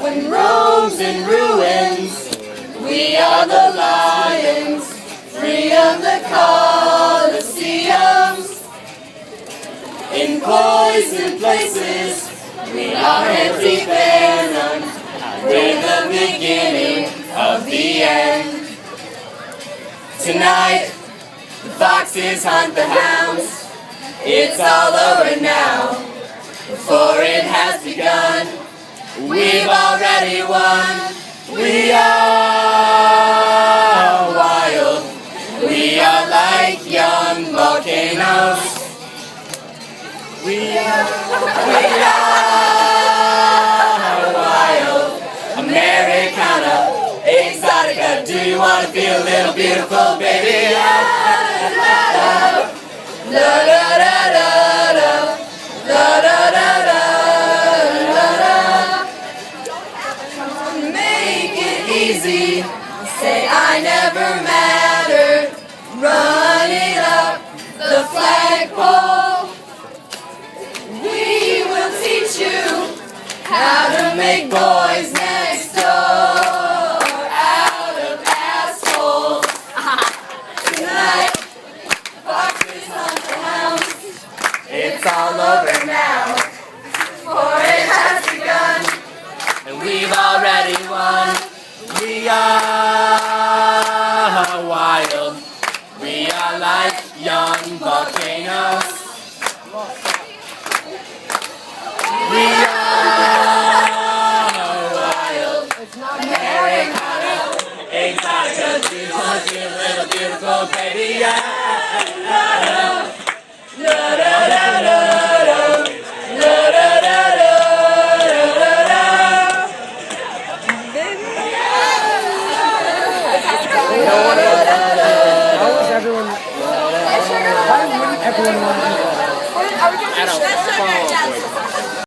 When Rome's in ruins, we are the lions, free of the Colosseums. In poison places, we are empty venom. We're the beginning of the end. Tonight, the foxes hunt the hounds. It's all over now, before it has begun. We've already won. We are wild. We are like young volcanoes. We are wild. Americana, exotica. Do you want to feel a little beautiful, baby? La da da da da da da da da da. Easy. Say I never mattered. Run it up the flagpole. We will teach you how to make boys next door out of assholes. Tonight, foxes hunt the hounds. It's all over now, for it has begun, and we've already won. We are wild. We are like young volcanoes. We are wild. Americana, exotica. Do you want to be a little beautiful, baby? Yeah. Da da da da da da da da. How was everyone? Why wouldn't everyone want to? I don't